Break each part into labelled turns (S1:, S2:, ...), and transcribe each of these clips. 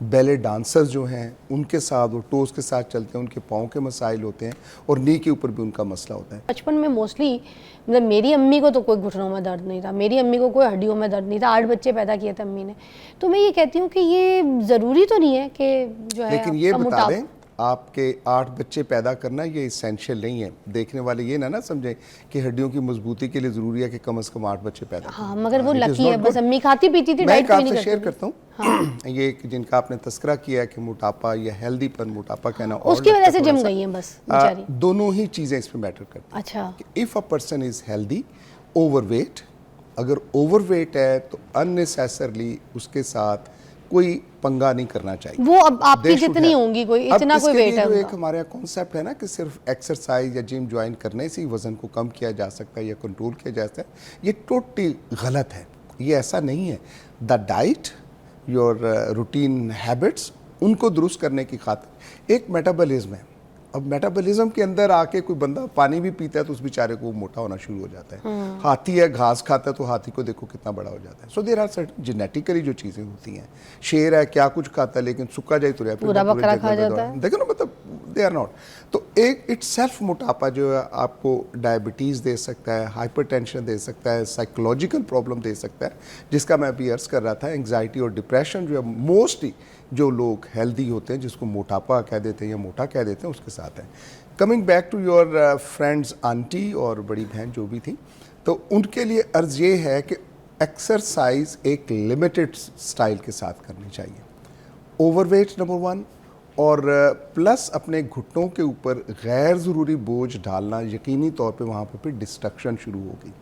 S1: Ballet dancers जो हैं उनके साथ वो टोस के साथ चलते हैं, उनके पाँव के मसाइल होते हैं और नी के ऊपर भी उनका मसला होता है।
S2: बचपन में मोस्टली मतलब मेरी अम्मी को तो कोई घुटनों में दर्द नहीं था, मेरी अम्मी को कोई हड्डियों में दर्द नहीं था, 8 बच्चे पैदा किए थे अम्मी ने। तो मैं ये कहती हूँ कि ये ज़रूरी तो नहीं है कि जो है
S1: लेकिन ये बता दें आपके 8 बच्चे पैदा करना ये इसेंशियल नहीं है। देखने वाले ये ना समझें कि हड्डियों की मजबूती के लिए ज़रूरी है कि कम से कम 8 बच्चे पैदा करें।
S2: हाँ, मगर वो लकी है, बस अम्मी खाती पीती थी,
S1: मैं
S2: डाइट भी नहीं करती।
S1: शेयर करता हूँ हाँ। ये जिनका आपने तस्करा किया है कि मोटापा या हेल्दीपन, मोटापा कहना
S2: और उसकी वजह से जिम गई है बस बेचारी।
S1: दोनों ही चीज़ें इसमें मैटर करती हैं।
S2: अच्छा,
S1: if a person is healthy, overweight, अगर ओवरवेट है तो अननेसेसरली उसके साथ कोई पंगा नहीं करना चाहिए।
S2: वो अब आपकी जितनी होंगी, कोई इतना कोई वेट है।
S1: एक हमारे यहाँ कॉन्सेप्ट है ना कि सिर्फ एक्सरसाइज या जिम ज्वाइन करने से ही वजन को कम किया जा सकता है या कंट्रोल किया जा सकता है, ये टोटली गलत है। ये ऐसा नहीं है। The diet, your routine habits, उनको दुरुस्त करने की खातिर एक मेटाबॉलिज्म है। अब मेटाबॉलिज्म के अंदर आके कोई बंदा पानी भी पीता है तो उस बेचारे को मोटा होना शुरू हो जाता है। हाथी है, घास खाता है तो हाथी को देखो कितना बड़ा हो जाता है। So there are certain genetically जो चीज़ें होती हैं। शेर है, क्या कुछ खाता है लेकिन सूखा जाए तो
S2: पूरा बकरा खा जाता है।
S1: देखो ना, मतलब दे आर नॉट। तो एक इट सेल्फ मोटापा जो है आपको डायबिटीज़ दे सकता है, हाइपरटेंशन दे सकता है, साइकोलॉजिकल प्रॉब्लम दे सकता है, जिसका मैं अभी अर्ज़ कर रहा था। एंग्जाइटी और डिप्रेशन जो है मोस्टली जो लोग हेल्दी होते हैं, जिसको मोटापा कह देते हैं या मोटा कह देते हैं, उसके साथ है। Coming back to your friends aunty और बड़ी बहन जो भी थी, तो उनके लिए अर्ज़ ये है कि एक्सरसाइज एक लिमिटेड स्टाइल के साथ करनी चाहिए। ओवरवेट नंबर 1, और प्लस अपने घुटनों के ऊपर गैर ज़रूरी बोझ डालना, यकीनी तौर पे वहाँ पर फिर डिस्ट्रक्शन शुरू होगी।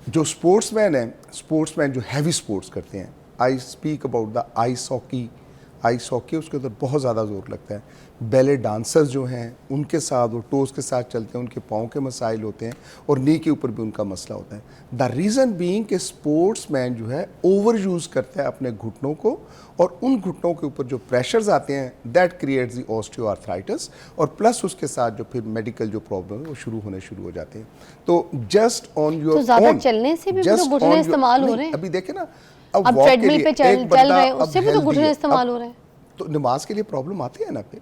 S1: जो स्पोर्ट्समैन हैं, स्पोर्ट्समैन जो हैवी स्पोर्ट्स करते हैं, I speak about the ice hockey, उसके अंदर बहुत ज़्यादा जोर लगता है। बैले डांसर्स जो हैं उनके साथ वो टोस के साथ चलते हैं, उनके पाँव के मसाइल होते हैं और नी के ऊपर भी उनका मसला होता है। द रीज़न बीइंग कि स्पोर्ट्समैन जो है ओवर यूज़ करता है अपने घुटनों को, और उन घुटनों के ऊपर जो प्रेशर्स आते हैं दैट क्रिएट्स द ऑस्टियोआर्थराइटिस, और प्लस उसके साथ जो फिर मेडिकल जो प्रॉब्लम है वो शुरू हो जाते हैं। तो जस्ट ऑन योर
S2: तो ज़्यादा चलने से भी तो घुटने इस्तेमाल हो रहे हैं।
S1: अभी देखे ना,
S2: अब ट्रेडमिल पे चल रहे हैं, उससे भी तो घुटने इस्तेमाल हो रहे हैं।
S1: तो नमाज के लिए प्रॉब्लम आती है ना। फिर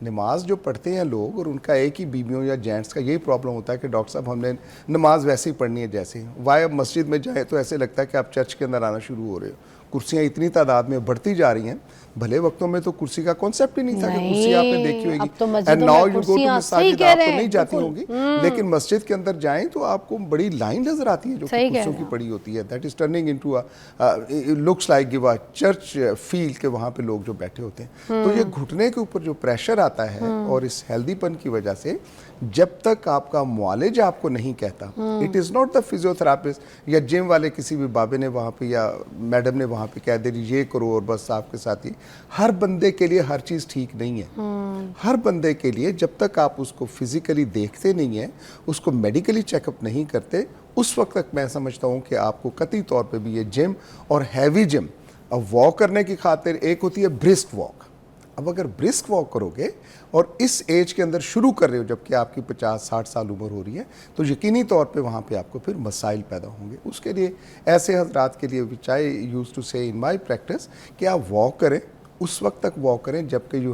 S1: नमाज जो पढ़ते हैं लोग, और उनका एक ही बीबियों या जेंट्स का यही प्रॉब्लम होता है कि डॉक्टर साहब हमने नमाज वैसे ही पढ़नी है जैसे। वाह, अब मस्जिद में जाए तो ऐसे लगता है कि आप चर्च के अंदर आना शुरू हो रहे हो। कुर्सियाँ इतनी तादाद में बढ़ती जा रही हैं। भले वक्तों में तो कुर्सी का कॉन्सेप्ट ही नहीं था कि कुर्सी आपने देखी होगी, and now you go to मस्जिद, आप तो नहीं जाती होंगी, लेकिन मस्जिद के अंदर जाएं तो आपको बड़ी लाइन नजर आती है जो कुर्सियों की पड़ी होती है। That is turning into a looks like give a church feel के वहाँ पे लोग जो बैठे होते हैं। तो ये घुटने के ऊपर जो प्रेशर आता है, और इस हेल्दीपन की वजह से जब तक आपका मुआलिज आपको नहीं कहता, it is not the physiotherapist या जिम वाले किसी भी बाबे ने वहाँ पे या मैडम ने वहाँ पे कह दे ये करो और बस आपके साथ ही। हर बंदे के लिए हर चीज़ ठीक नहीं है। हर बंदे के लिए जब तक आप उसको फिजिकली देखते नहीं है, उसको मेडिकली चेकअप नहीं करते, उस वक्त तक मैं समझता हूँ कि आपको कतई तौर पे भी ये जिम और हैवी जिम, अब वॉक करने की खातिर एक होती है ब्रिस्क वॉक। अब अगर ब्रिस्क वॉक करोगे और इस एज के अंदर शुरू कर रहे हो जबकि आपकी 50-60 साल उम्र हो रही है, तो यकीनी तौर पे वहाँ पे आपको फिर मसाइल पैदा होंगे। उसके लिए ऐसे हजरात के लिए विच आई यूज टू से इन माई प्रैक्टिस कि आप वॉक करें, उस वक्त तक वॉक करें जबकि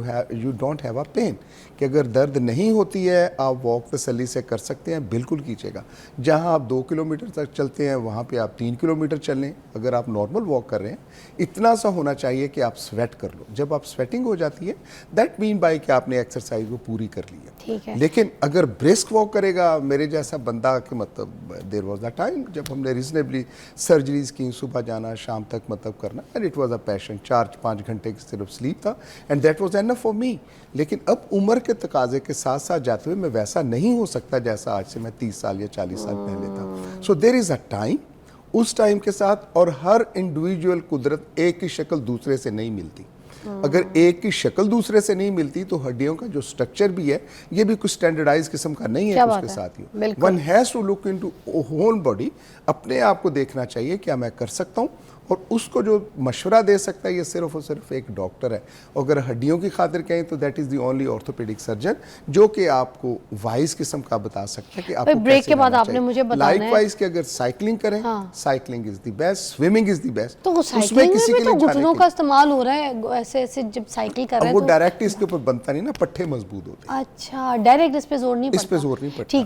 S1: you don't have a pain, कि अगर दर्द नहीं होती है आप वॉक तसल्ली से कर सकते हैं, बिल्कुल कीजिएगा। जहां आप 2 किलोमीटर तक चलते हैं वहां पे आप 3 किलोमीटर चलें। अगर आप नॉर्मल वॉक कर रहे हैं, इतना सा होना चाहिए कि आप स्वेट कर लो। जब आप स्वेटिंग हो जाती है दैट मीन बाय कि आपने एक्सरसाइज वो पूरी कर ली है।
S2: ठीक है।
S1: लेकिन अगर ब्रिस्क वॉक करेगा मेरे जैसा बंदा, कि मतलब देयर वाज द टाइम जब हमने रीजनेबली सर्जरीज की, सुबह जाना शाम तक मतलब करना, and it was a passion. 4-5 घंटे की सिर्फ स्लीप था and that was enough for me. लेकिन अब उम्र के तकाजे के साथ साथ जाते हुए मैं वैसा नहीं हो सकता जैसा आज से मैं 30 साल या 40 साल पहले था। So there is a time, उस टाइम के साथ, और हर इंडिविजुअल कुदरत एक की शक्ल दूसरे से नहीं मिलती। अगर एक की शक्ल दूसरे से नहीं मिलती तो हड्डियों का जो स्ट्रक्चर भी है ये भी कुछ स्टैंडर्डाइज किस्म का नहीं है उसके साथ ही। One has to look into whole body. अपने आप को देखना चाहिए क्या मैं कर सकता हूँ, और उसको जो मशवरा दे सकता है ये सिर्फ और सिर्फ एक डॉक्टर है। और अगर हड्डियों की खातिर कहें तो that is the only orthopaedic surgeon जो कि आपको वाइज किस्म का बता सकता है कि आपको
S2: ब्रेक के बाद आपने मुझे बताना है
S1: लाइकवाइज कि अगर साइकिलिंग करें, cycling is the best, swimming is the best.
S2: तो साइकिलिंग में भी तो घुटनों का इस्तेमाल हो रहा है, ऐसे ऐसे जब साइकिल कर रहे हैं
S1: वो
S2: तो
S1: डायरेक्ट इसके ऊपर बनता नहीं ना, पट्टे मजबूत होते हैं।
S2: अच्छा, डायरेक्ट इस पे जोर नहीं पड़ता,
S1: इस पे जोर नहीं पड़ता।
S2: ठीक